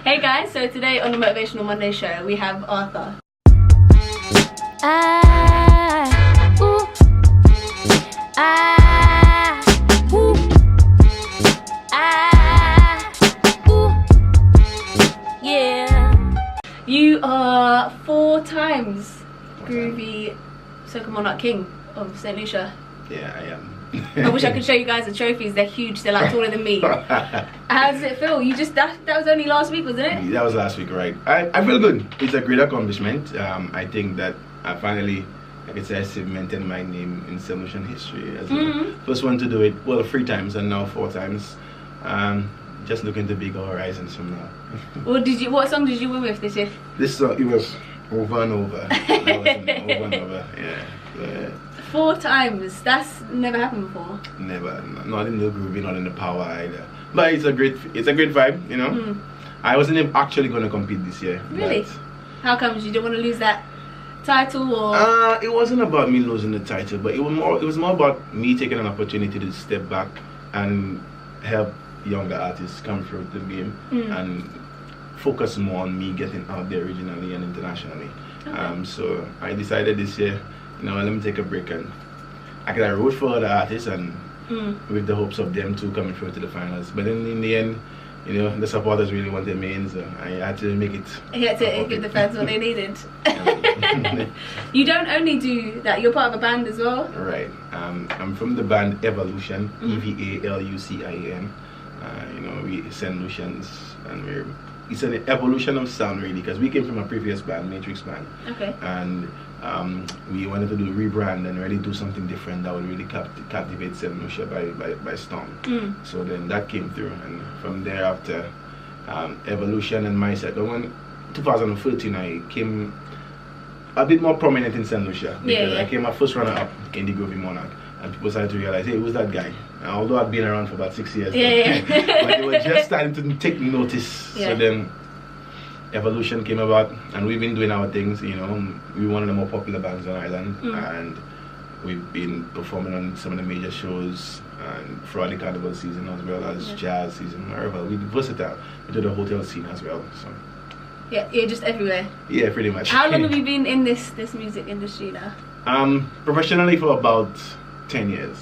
Hey guys, so today on the Motivational Monday show we have Arthur. Yeah. You are 4 times Groovy Monarch King of St Lucia. Yeah, I am. I wish I could show you guys the trophies. They're huge. They're like taller than me. How does it feel? You just that was only last week, wasn't it? That was last week, right? I feel good. It's a great accomplishment. I think that I finally, like I said, cemented my name in St Lucian history as the first one to do it. Well, 3 times and now 4 times. Just looking to bigger horizons from now. Well, what song did you win with this year? This song, it was Over and Over. That was Over and Over. Yeah. 4 times. That's never happened before. Never. Not in the groovy, not in the power either. But it's a great vibe, you know. I wasn't actually going to compete this year. Really? How come? You didn't want to lose that title, or? It wasn't about me losing the title, but it was more about me taking an opportunity to step back and help younger artists come through the game and focus more on me getting out there regionally and internationally. Okay. So I decided this year, you know, let me take a break, and I wrote for other artists and with the hopes of them too coming through to the finals. But then in the end, you know, the supporters really wanted me in, so I had to make it. You had to give the fans what they needed. You don't only do that, you're part of a band as well? Right. I'm from the band Evolution, EVALUCIAN. You know, we St Lucians, and it's an evolution of sound really, because we came from a previous band, Matrix band. Okay. And we wanted to do a rebrand and really do something different that would really captivate St Lucia by storm. So then that came through, and from there after Evolution and Mindset, the one 2013 I came a bit more prominent in St Lucia, because I came a first runner up in the Groovy Monarch, and people started to realize, hey, who's that guy? And although I'd been around for about 6 years, but they were just starting to take notice. So then Evolution came about, and we've been doing our things. You know, we're one of the more popular bands on Ireland, and we've been performing on some of the major shows and throughout the carnival season, as well as jazz season, wherever. We're versatile. We do the hotel scene as well. So yeah, you're just everywhere. Yeah, pretty much. How long have you been in this music industry now? Professionally for about 10 years.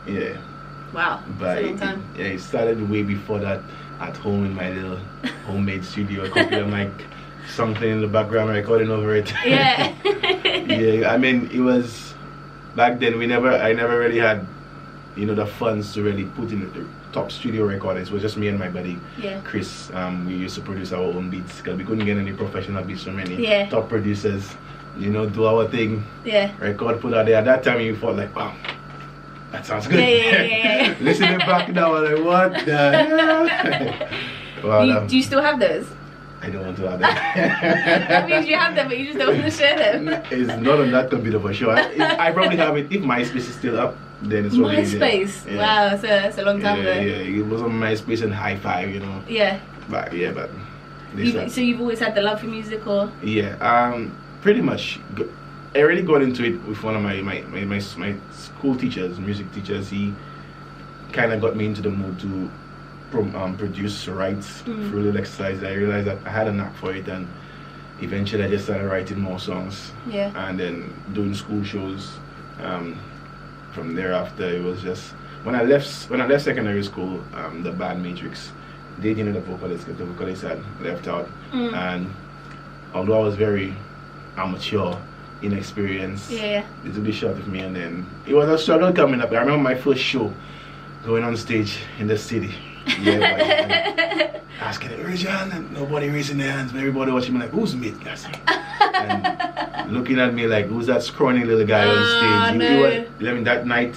Yeah. Wow, but that's a long time. It started way before that, at home in my little homemade studio, a computer mic, something in the background, recording over it. Yeah. Yeah, I mean, it was back then. I never really had, you know, the funds to really put in the top studio recordings. It was just me and my buddy Chris. We used to produce our own beats because we couldn't get any professional beats from any top producers. You know, do our thing. Yeah. Record, put out there. At that time, you thought like, wow, that sounds good. Yeah. Listening back now, I'm like, what the hell? Well, do you still have those? I don't want to have them. That means you have them, but you just don't want to share them. It's not on that computer for sure. I probably have it. If MySpace is still up, then it's probably MySpace? Wow, that's a long time ago. Yeah, it was on MySpace and High Five, you know. Yeah. But so you've always had the love for music, or? Yeah, pretty much. I really got into it with one of my school teachers, music teachers. He kind of got me into the mood to produce, write through little exercises. I realized that I had a knack for it, and eventually I just started writing more songs. Yeah. And then doing school shows. From thereafter, it was just when I left secondary school, the band Matrix, they didn't know the vocalist because the vocalist had left out, and although I was very amateur, inexperienced, it took the shot of me, and then it was a struggle coming up. I remember my first show, going on stage in the city, asking it, raise your hand, and nobody raising their hands, but everybody watching me like, who's me? And looking at me like, who's that scrawny little guy on stage? I mean, that night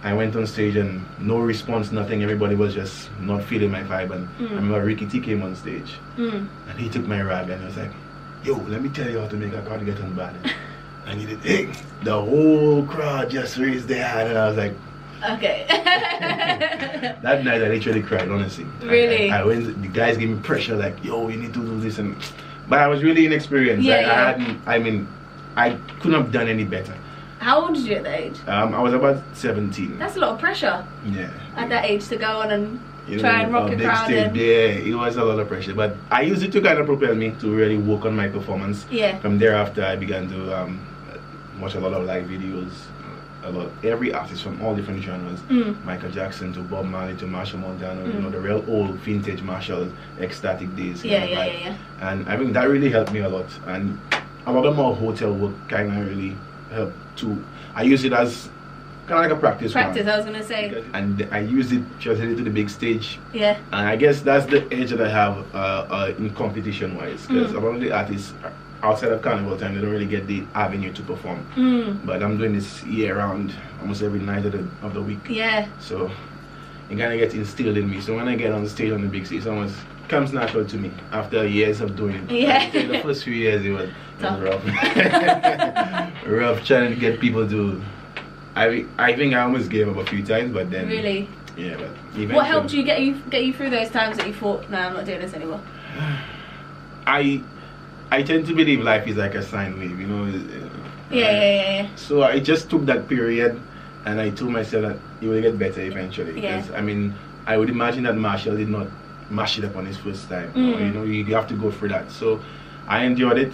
I went on stage and no response, nothing. Everybody was just not feeling my vibe. And I remember Ricky T came on stage and he took my rag and he was like, yo, let me tell you how to make a card get on bad. And he did, hey, the whole crowd just raised their hand, and I was like, okay. That night I literally cried, honestly. Really? I went, the guys gave me pressure like, yo, you need to do this, and but I was really inexperienced. I couldn't have done any better. How old did you at that age? I was about 17. That's a lot of pressure. Yeah. At that age to go on and You try and rock a big crowd. stage, yeah, it was a lot of pressure. But I used it to kind of propel me to really work on my performance. Yeah. From thereafter, I began to watch a lot of live videos. Every artist from all different genres, Michael Jackson to Bob Marley to Marshall Montano, you know, the real old vintage Marshall ecstatic days. Yeah. And I think that really helped me a lot. And a lot of my hotel work kind of really helped too. I use it as kind of like a practice. Practice, I was gonna say. And I use it just to the big stage. Yeah. And I guess that's the edge that I have in competition wise, because a lot of the artists outside of carnival time, they don't really get the avenue to perform. But I'm doing this year round, almost every night of the week. Yeah. So it kind of gets instilled in me. So when I get on the stage on the big stage, it almost comes natural to me after years of doing it. Yeah. The first few years it was rough. Rough trying to get people to. I think I almost gave up a few times, but then. Really? Yeah, but eventually. What helped you get you through those times that you thought, no, I'm not doing this anymore? I tend to believe life is like a sine wave, you know. Yeah. So I just took that period, and I told myself that it will get better eventually. Yeah. Because I mean, I would imagine that Marshall did not mash it up on his first time. Or, you know, you have to go through that. So I enjoyed it.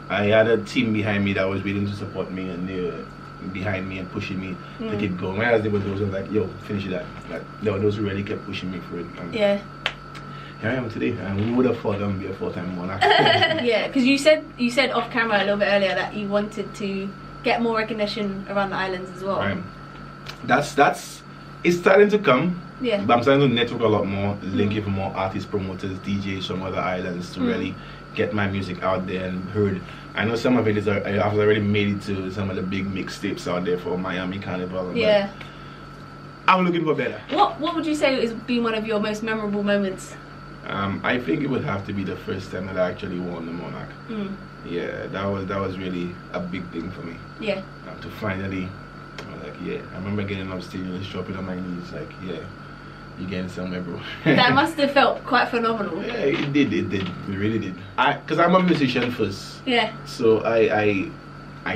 I had a team behind me that was willing to support me, and they were behind me and pushing me to keep going. Whereas there were those who were like, yo, finish that. Like, there were those who really kept pushing me through it. And yeah. Here I am today, and we would have thought I would be a full-time monarch. Yeah, because you said off camera a little bit earlier that you wanted to get more recognition around the islands as well. Right. That's it's starting to come. Yeah. But I'm starting to network a lot more, linking with more artists, promoters, DJs from other islands to really get my music out there and heard. I know some of it is I've already made it to some of the big mixtapes out there for Miami Carnival. Yeah. I'm looking for better. What would you say has been one of your most memorable moments? I think it would have to be the first time that I actually won the Monarch. Yeah, that was really a big thing for me. Yeah. To finally, I was like, yeah. I remember getting up stage and just dropping on my knees, like, yeah, you're getting somewhere, bro. That must have felt quite phenomenal. Yeah, it did. It really did. Because I'm a musician first. Yeah. So I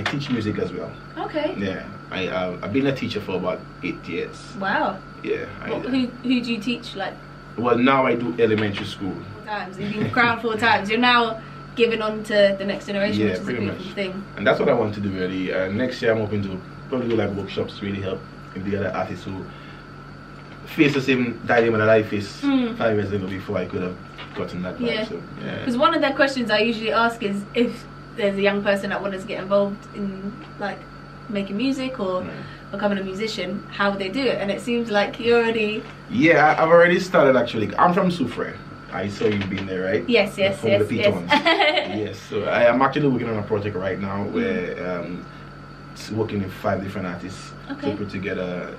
teach music as well. Okay. Yeah. I've been a teacher for about 8 years. Wow. Yeah. Who do you teach, like? Well, now I do elementary school. 4 times. You've been crowned 4 times. You're now giving on to the next generation, which is a beautiful thing. And that's what I want to do really. Next year I'm hoping to probably do like workshops to really help the other artists who face the same dilemma that I faced 5 years ago before I could have gotten that vibe. So, yeah. Because one of the questions I usually ask is if there's a young person that wants to get involved in like making music or becoming a musician, how would they do it? And it seems like you already... Yeah, I've already started actually. I'm from Soufrière. I saw you've been there, right? Yes. Yes, so I am actually working on a project right now where it's working with 5 different artists to put together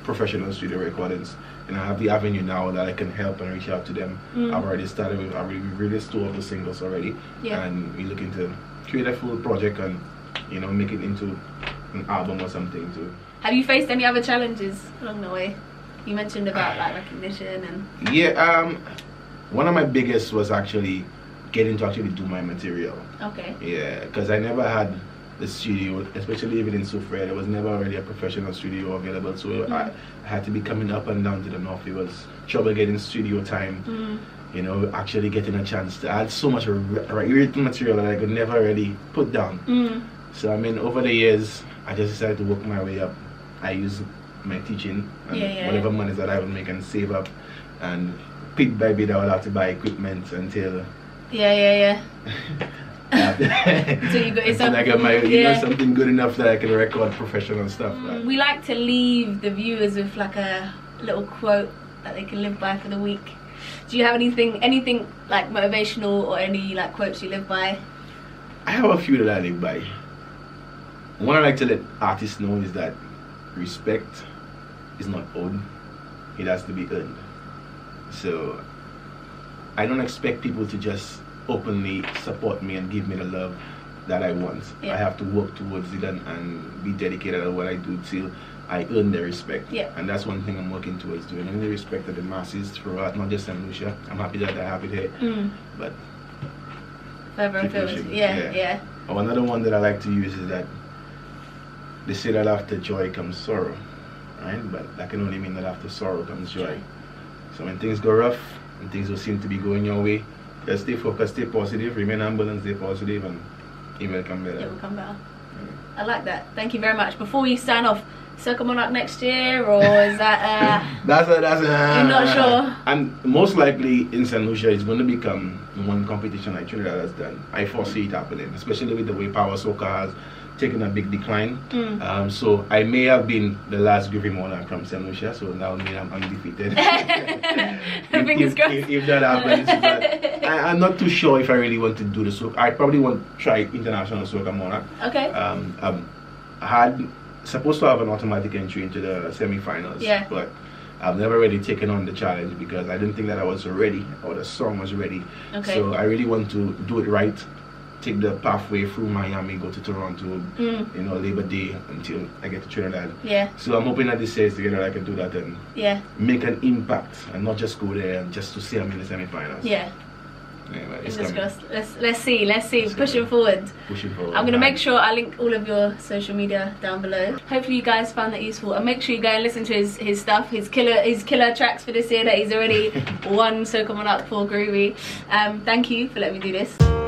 professional studio recordings. And I have the avenue now that I can help and reach out to them. I've already started with, I've released 2 of the singles already. Yeah. And we're looking to create a full project and, you know, make it into an album or something too. Have you faced any other challenges along the way? You mentioned about like recognition and... Yeah, one of my biggest was actually getting to actually do my material. Okay. Yeah, because I never had the studio, especially even in Soufrière, there was never really a professional studio available, so I had to be coming up and down to the north. It was trouble getting studio time, you know, actually getting a chance to add so much written material that I could never really put down. So I mean, over the years, I just decided to work my way up. I use my teaching and whatever money that I would make and save up, and bit by bit I would have to buy equipment until so you got yourself, I got my, you know, something good enough that I can record professional stuff. We like to leave the viewers with like a little quote that they can live by for the week. Do you have anything like motivational or any like quotes you live by? I have a few that I live by. One I like to let artists know is that respect is not owed, it has to be earned. So I don't expect people to just openly support me and give me the love that I want. I have to work towards it and be dedicated at what I do till I earn their respect. And that's one thing I'm working towards doing. And the respect of the masses throughout, not just St Lucia. I'm happy that I have it here, but further afield. Yeah. Oh, another one that I like to use is that they say that after joy comes sorrow, right? But that can only mean that after sorrow comes joy. So when things go rough and things don't seem to be going your way, just stay focused, stay positive, remain humble and stay positive, and it will come better. It will come better. I like that. Thank you very much. Before we sign off, Soca Monarch next year, or is that you're not sure? And most likely in St Lucia it's going to become one competition like Trinidad has done. I foresee it happening, especially with the way Power Soca has taken a big decline. So I may have been the last Groovy Monarch from St Lucia, so now mean I'm undefeated. Fingers crossed. If that happens, but I'm not too sure if I really want to do the soca. I probably want to try international Soca Monarch. Okay. I had supposed to have an automatic entry into the semi-finals, yeah, but I've never really taken on the challenge because I didn't think that I was ready or the song was ready. Okay. So I really want to do it right, take the pathway through Miami, go to Toronto, you know, Labor Day until I get to Trinidad. Yeah. So I'm hoping that this year's together I can do that and make an impact and not just go there and just to say I'm in the semi-finals. Yeah. Anyway, let's see. Pushing forward. I'm gonna make sure I link all of your social media down below. Hopefully you guys found that useful, and make sure you go and listen to his stuff, his killer tracks for this year that he's already won Soca Monarch for Groovy. Thank you for letting me do this.